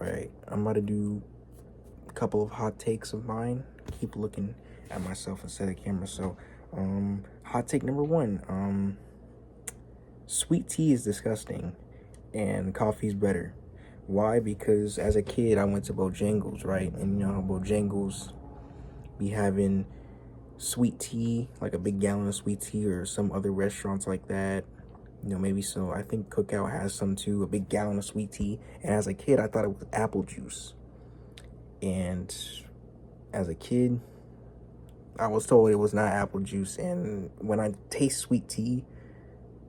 Right, I'm about to do a couple of hot takes of mine. Keep looking at myself instead of the camera. So, hot take number one: sweet tea is disgusting, and coffee's better. Why? Because as a kid, I went to Bojangles, right? And you know how Bojangles be having sweet tea, like a big gallon of sweet tea, or some other restaurants like that. You know, maybe so. I think Cookout has some too, a big gallon of sweet tea. And as a kid, I thought it was apple juice. And as a kid, I was told it was not apple juice. And when I taste sweet tea,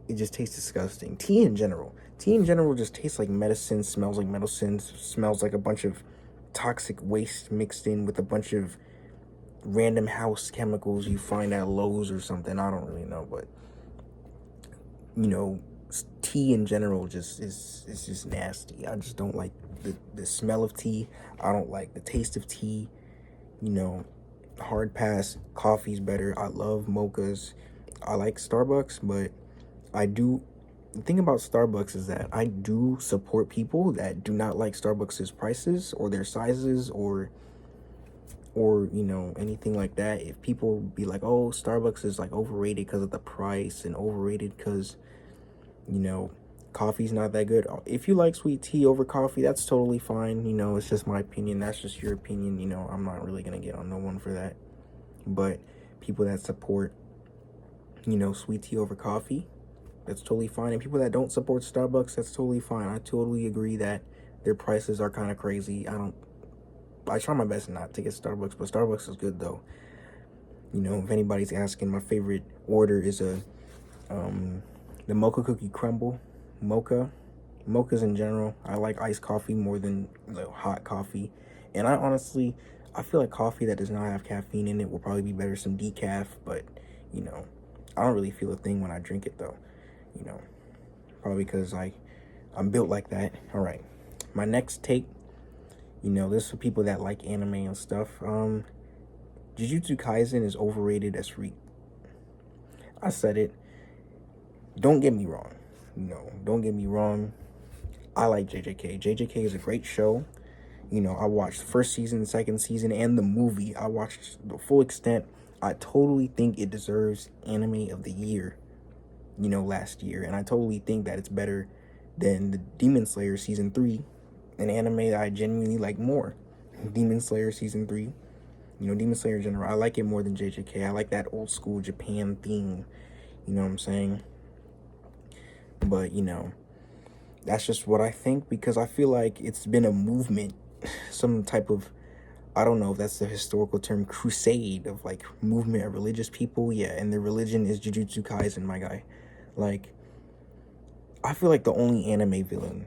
it just tastes disgusting. Tea in general just tastes like medicine, smells like medicine, smells like a bunch of toxic waste mixed in with a bunch of random house chemicals you find at Lowe's or something. I don't really know, but you know, tea in general just is just nasty. I just don't like the smell of tea. I don't like the taste of tea. You know, hard pass. Coffee's better. I love mochas. I like Starbucks, but I do. The thing about Starbucks is that I do support people that do not like Starbucks' prices or their sizes or you know, anything like that. If people be like, oh, Starbucks is like overrated because of the price and overrated because, you know, coffee's not that good. If you like sweet tea over coffee, that's totally fine. You know, it's just my opinion. That's just your opinion. You know, I'm not really gonna get on no one for that. But people that support, you know, sweet tea over coffee, that's totally fine. And people that don't support Starbucks, that's totally fine. I totally agree that their prices are kind of crazy. I try my best not to get Starbucks, but Starbucks is good though. You know, if anybody's asking, my favorite order is the mocha cookie crumble. Mochas in general. I like iced coffee more than hot coffee. And I feel like coffee that does not have caffeine in it will probably be better some decaf, but you know, I don't really feel a thing when I drink it though. You know, probably because I'm built like that. All right, my next take. You know, this is for people that like anime and stuff. Jujutsu Kaisen is overrated as freak. I said it. Don't get me wrong. No, don't get me wrong. I like JJK. JJK is a great show. You know, I watched the first season, second season, and the movie. I watched the full extent. I totally think it deserves Anime of the Year, you know, last year. And I totally think that it's better than the Demon Slayer Season 3, an anime that I genuinely like more. Demon Slayer Season 3, you know, Demon Slayer in general, I like it more than JJK. I like that old school Japan theme, you know what I'm saying? But, you know, that's just what I think because I feel like it's been a movement, some type of, I don't know if that's the historical term, crusade of like movement of religious people. Yeah, and their religion is Jujutsu Kaisen, my guy. Like, I feel like the only anime villain,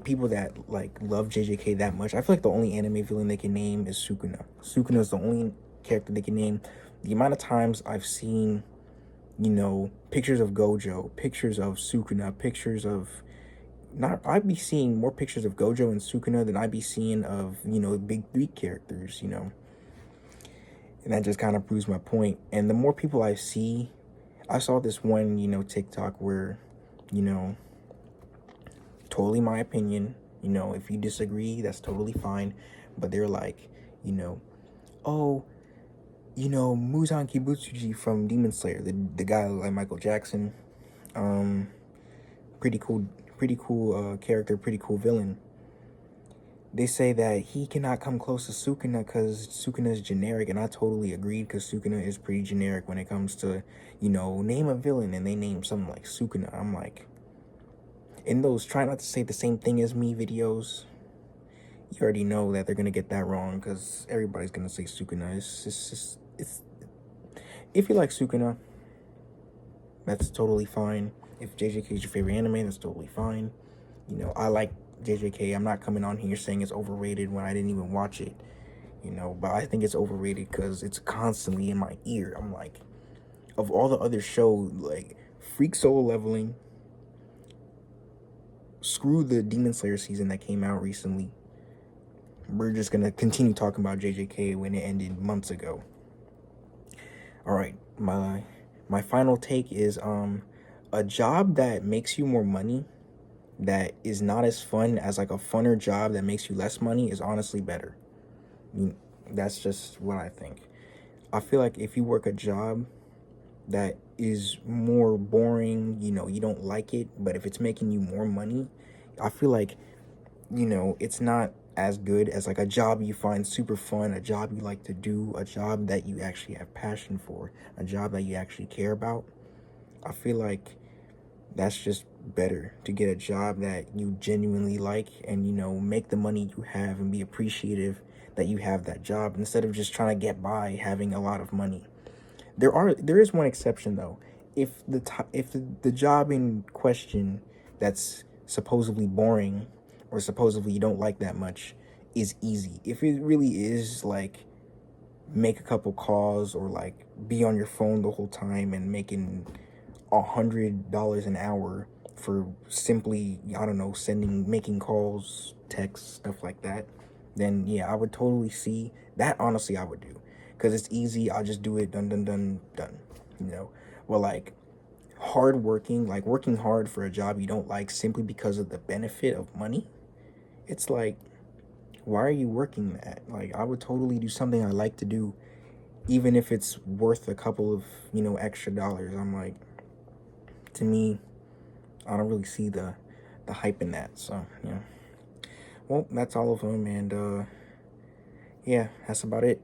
people that like love JJK that much, I feel like the only anime villain they can name is Sukuna. Sukuna is the only character they can name. The amount of times I've seen, you know, pictures of Gojo, pictures of Sukuna, pictures of not I'd be seeing more pictures of Gojo and Sukuna than I'd be seeing of, you know, big three characters, you know. And that just kind of proves my point. And the more people I see, I saw this one, you know, TikTok where, you know, totally my opinion, you know, if you disagree, that's totally fine. But they're like, you know, oh, you know, Muzan Kibutsuji from Demon Slayer, the guy like Michael Jackson, um, pretty cool, character, pretty cool villain. They say that he cannot come close to Sukuna because Sukuna is generic, and I totally agreed because Sukuna is pretty generic when it comes to, you know, name a villain, and they name something like Sukuna. I'm like, in those try not to say the same thing as me videos, you already know that they're gonna get that wrong because everybody's gonna say Sukuna. It's if you like Sukuna, that's totally fine. If JJK is your favorite anime, that's totally fine. You know, I like JJK. I'm not coming on here saying it's overrated when I didn't even watch it. You know, but I think it's overrated because it's constantly in my ear. I'm like, of all the other shows, like Freak Solo Leveling, screw the Demon Slayer season that came out recently. We're just gonna continue talking about JJK when it ended months ago. All right, my final take is a job that makes you more money that is not as fun as like a funner job that makes you less money is honestly better. That's just what I think. I feel like if you work a job that is more boring, you don't like it, but if it's making you more money, I feel like, it's not as good as like a job you find super fun, a job you like to do, a job that you actually have passion for, a job that you actually care about. I feel like that's just better to get a job that you genuinely like and make the money you have and be appreciative that you have that job instead of just trying to get by having a lot of money. There is one exception though. If the job in question that's supposedly boring or supposedly you don't like that much is easy. If it really is like make a couple calls or like be on your phone the whole time and making $100 an hour for simply, I don't know, making calls, texts, stuff like that, then yeah, I would totally see that. Honestly, I would do, because it's easy. I'll just do it, done, done, done, done. you know well, like, hard working, like working hard for a job you don't like simply because of the benefit of money, it's like, why are you working that? Like, I would totally do something I like to do, even if it's worth a couple of extra dollars. I'm like, to me, I don't really see the hype in that. So well, that's all of them, and yeah, that's about it.